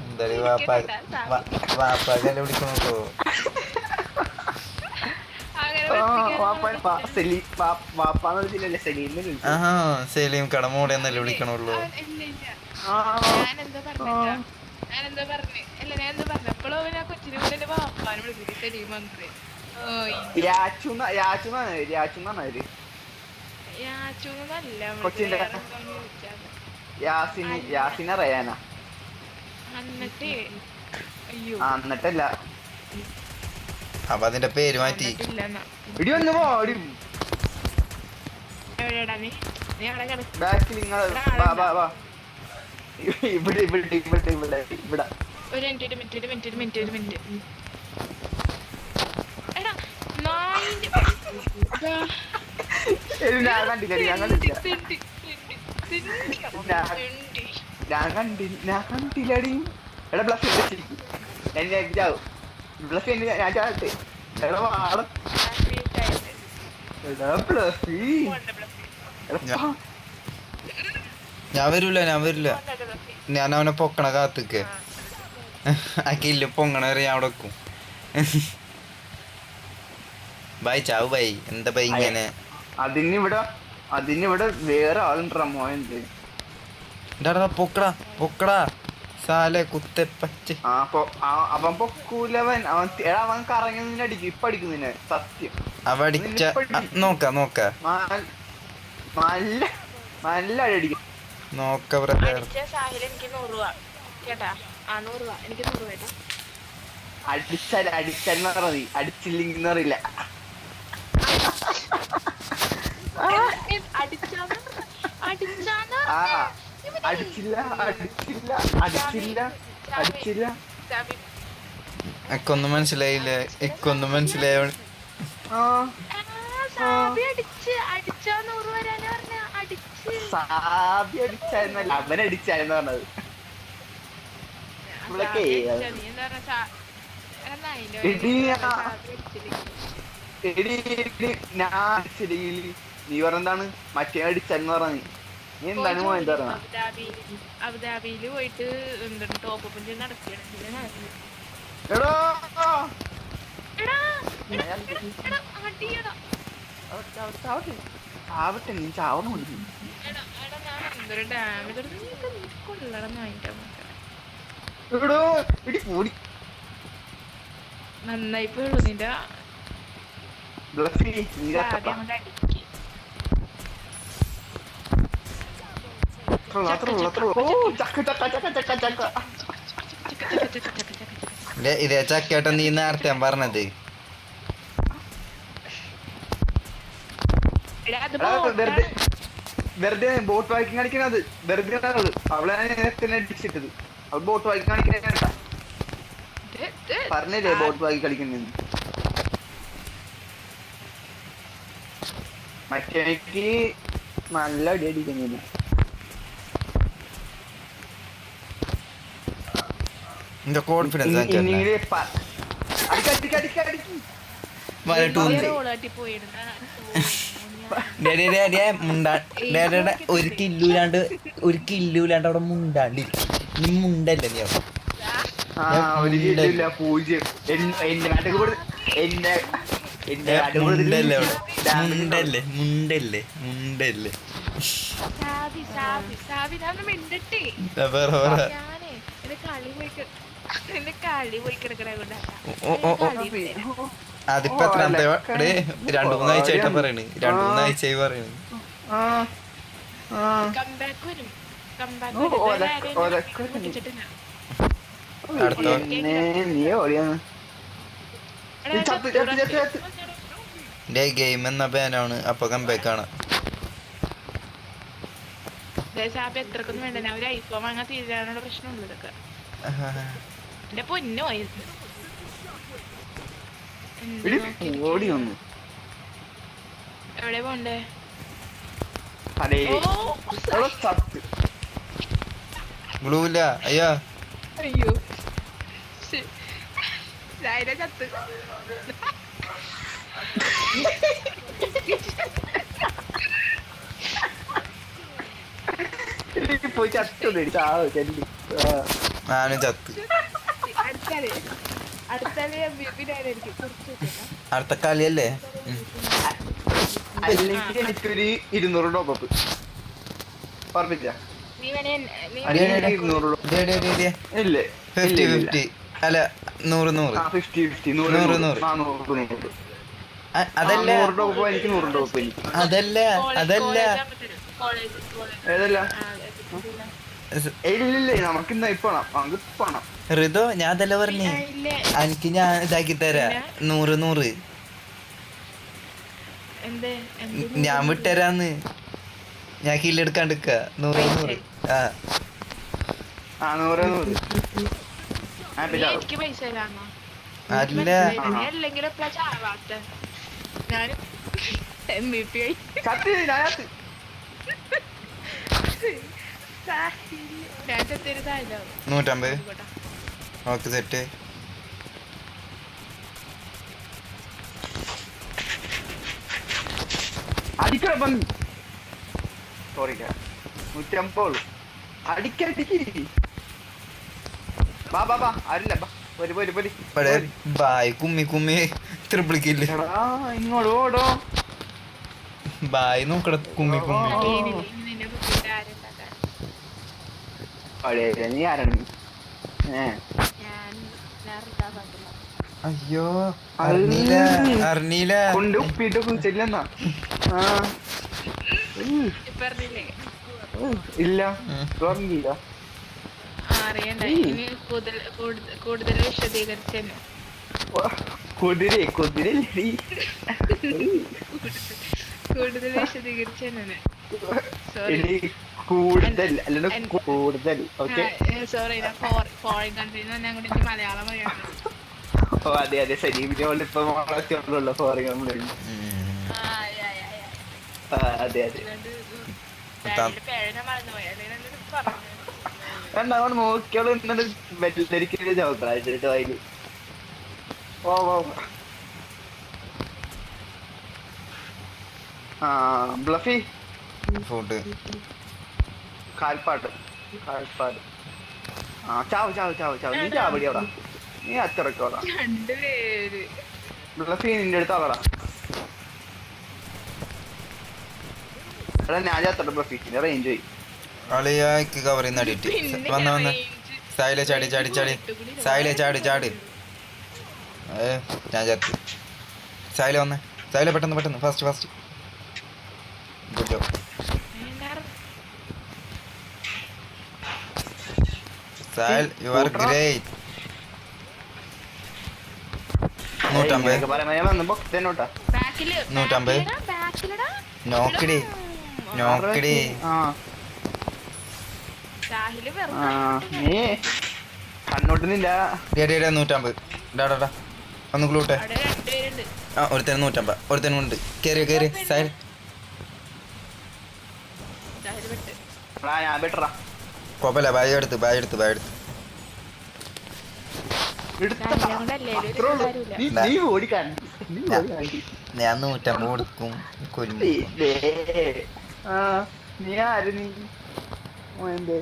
എന്തായാലും വാപ്പാക്കല്ലേ വിളിക്കാൻ നോക്കോ? സലീം കടമോടെ എന്നല്ലേ വിളിക്കണുള്ളൂ. ഞാനെന്താ പറഞ്ഞു അല്ല ഞാൻ എന്താ പറഞ്ഞു എപ്പോഴും അവൻ ആ കൊച്ചിനെ കൂടെ എന്റെ വാപ്പാനെ വിളിച്ചിട്ട് സലീം മന്ത്രി എന്നിട്ട് അയ്യോ എന്നിട്ടല്ല അപ്പൊ അതിന്റെ പേര് മാറ്റി. എവിടെയാടാ നീ നീ അവിടെ കിടക്ക്. ബാക്കിൽ നിങ്ങൾ ഇവിടെ ഇവിടെ ഇവിടെ ഇവിടെ ഇവിടെ ഒരു മിനിറ്റ് എടാ നായിന്റെ ഞാൻ കണ്ടില്ലടി. എടാ ബ്ലസ് എന്നെ ചാവും ബ്ലസ് ഞാൻ ചാവട്ടെ. എടാ വാട ഞാൻ വരൂല ഞാൻ അവനെ പൊക്കണ കാത്തിക്ക് ആ കില്ല് പൊങ്ങണ വരെ ഞാൻ അവിടെ വെക്കും. ബൈ ചാവ് ബൈ. എന്താ ബൈ ഇങ്ങനെ? അതിനിവിടെ വേറെ ആളുണ്ടാ മോയന്ത് പൊക്കടാ സാലെ കുത്തപ്പച്ച. അവൻ പൊക്കൂലവൻ. അവൻ കറങ്ങി നിന്നെ അടിക്കും. ഇപ്പൊ അടിക്കും നിന്നെ സത്യം. അവ അടിച്ച നോക്ക നല്ല അടിക്കും. നോക്ക ബ്രദർ. എനിക്ക് 100 രൂപ കേട്ടാ. 100 രൂപ എനിക്ക് 100 രൂപ കേട്ടാ. അടിച്ചാൽ മതി. അടിച്ചില്ലെങ്കിൽ അറിയില്ല. അടിച്ചില്ല. എക്കൊന്നും മനസ്സിലായില്ലേ? സാബി അടിച്ചായിരുന്നല്ല അവൻ അടിച്ചായിരുന്നു പറഞ്ഞത്. നീ പറഞ്ഞെന്താണ് മറ്റേ അടിച്ചെന്ന് പറഞ്ഞ നീ എന്താണ് മോൻ പറഞ്ഞ? അബുദാബിയില് പോയിട്ട് എന്താണ് ടോപ്പ് നടക്കുകയാണ്. ആവട്ടെ നീ ചാവണം. എന്തൊരു ഡാമേജ് കൊള്ളണം വാങ്ങിക്കാൻ നന്നായി പോയുള്ളൂ നിന്റെ ഇതേ ചക്കേട്ടൻ നീ നേരത്തെ ഞാൻ പറഞ്ഞത്. വെറുതെ ബോട്ട് വായിക്കും കാണിക്കണത്. വെറുതെ അവളെ അടിച്ചിട്ടത്. അവൾ ബോട്ട് വായിക്കും കാണിക്കണ പറഞ്ഞില്ലേ ബോട്ട് വായിക്കി കളിക്കുന്നെന്ന്. മറ്റേക്ക് നല്ല അടി അടിക്കുന്നില്ല. കോൺഫിഡൻസ് ഒരു കില്ലൂലാണ്ട് അവിടെ മുണ്ടാണ്ടി നീ മുണ്ടല്ലേ നീ മുണ്ടല്ലേ അതിപ്പോ എത്രാമത്തെ 2-3 ആഴ്ചയായിട്ടാ പറയണ്. 2-3 ആഴ്ചയായി പറയണ്. ഗെയിം എന്ന ബാനാണ്. അപ്പൊ കംബാക്കാണ്. എത്രക്കൊന്നും വേണ്ട. ഒരു ഐഫോൺ വാങ്ങാൻ തീരാനുള്ള പ്രശ്നമുള്ളൂ ഇതൊക്കെ. എന്റെ പൊന്നോ എവിടെ പോണ്ടേ? ഗ്ലൂല്ല. അയ്യോ ചത്ത് പോയി ചത്തത് ചെല്ലി. ഞാനും ചത്ത്. അടുത്താല് MVP ആയിരിക്കും കുറച്ച് അടുത്ത കളിയല്ലേ? അല്ലെങ്കിൽ എനിക്കൊരു 200 ടോപ്പ് ഓർപ്പിച്ച നീ വേണേ നീ അടി, അടി, അടി. 200 ദേ, ദേ, ദേ, ദേ. ഇല്ലേ 50-50. അല്ല 100-100. 50-50 100. 100 അതല്ല 100 ടോപ്പ് എനിക്ക് 100 ടോപ്പ് എനിക്ക് അതല്ല അതല്ല കോളേജ് ഏതല്ല ഇല്ലില്ലേ നമുക്ക് ഇന്ന് പോണം നമുക്ക് പോണം. ഋതു ഞാൻ അതല്ല പറഞ്ഞേ. ഇല്ലേ എനിക്ക് ഞാൻ ഇതാക്കി തരാ 100-100. എന്ത് ഞാൻ വിട്ടുതരാന്ന്. ഞാൻ കില്ലെടുക്കാണ്ടിക്ക 100-100. ആ 100 എനിക്ക് പൈസ തരാമോ? അല്ല അല്ലെങ്കിലും ചാവാത്ത ഞാൻ MVP ആയി ഞാൻ ചത്തൊരു സാധനം 150. Okay set. അടിക്കണം സോറി 150 അടിക്കടിക്ക് ബാ ബാ ബാ ആരില്ല ബാ പോരി പോരി പോരി ഇവിടെ ബായ് കുമ്മി ട്രിപ്പിൾ കില്ല്. എടാ ഇങ്ങോട്ട് ഓടോ ബായ് നോക്കട കുമ്മി നിന്നെ കുട്ടിയുടെ ആരുണ്ടാക്കാൻ പഴയ നീ ആരാണ് ഞാൻ നേരത്തെ പറഞ്ഞില്ല. അയ്യോ അറിഞ്ഞില്ല. കൊണ്ട് ഉപ്പിട്ട് കുളിച്ചില്ലെന്നാ ഇപ്പൊ പറഞ്ഞില്ലേ ഇല്ല ഓർമ്മയില്ല. അറിയണ്ട ഇനി കൂടുതൽ വിശദീകരിച്ചു കുതിരേ കുതിരല്ലേ കൂടുതൽ വിശദീകരിച്ചു സോറി കൂടുതൽ അല്ല കൂടുതൽ ഓക്കെ. സോറി ഫോറിൻ കൺട്രിന്ന് തന്നെ അങ്ങോട്ട് മലയാളം അറിയാം. ഓ അതെ അതെ ശരി ഇപ്പൊ വളർത്തിയുള്ളൂ ഫോറിൻ കംപ്ലൈന്റ്. അതെ അതെ പേഴ മറന്നു പോയി അല്ലെങ്കിൽ പറഞ്ഞു രണ്ടാമത് നോക്കിയാള് ഇന്നത് വെല്ലരിക്കല് ചോക്കളായിട്ട് അതില് ഓ ഓ ബ്ലഫി ഫുഡ് കാൽപ്പാട് ചാവ് ചാവ് ചാവ് ചാവ് നീ ചാവടി അവിടെ നീ അച്ചറക്കോടാ രണ്ടുപേര് ബ്ലഫി നിന്റെ അടുത്ത് അവടാ എടാ ഞാൻ ചാത്തട ബ്ലഫി റേഞ്ച് പോയി കളിയാക്കി കവർ ചെയ്യുന്ന അടിയിട്ട് വന്ന സായിലെ ചാടി സായിലെ ചാടി ഞാൻ ചത്ത്. സായിലെ വന്നേ സായിലെ പെട്ടെന്ന് ഫാസ്റ്റ് ഗുഡ് ജോബ്. സായൽ യു ആർ ഗ്രേറ്റ്. 150 നോക്കടി നീ കണ്ണോട്ടുന്നില്ല 150. ഡാ ഒന്ന് ഗ്ലൂട്ടെ. ആ ഒരുത്തന് 150 ഒരുത്തനുണ്ട്. കേറി സായൽ ഞാൻ ബെറ്ററാ കുഴപ്പമില്ല. ബായ് എടുത്ത് നീ ഓടിക്കാൻ ഞാൻ 150 കൊടുക്കും. നീ ആര് നീ എന്തേ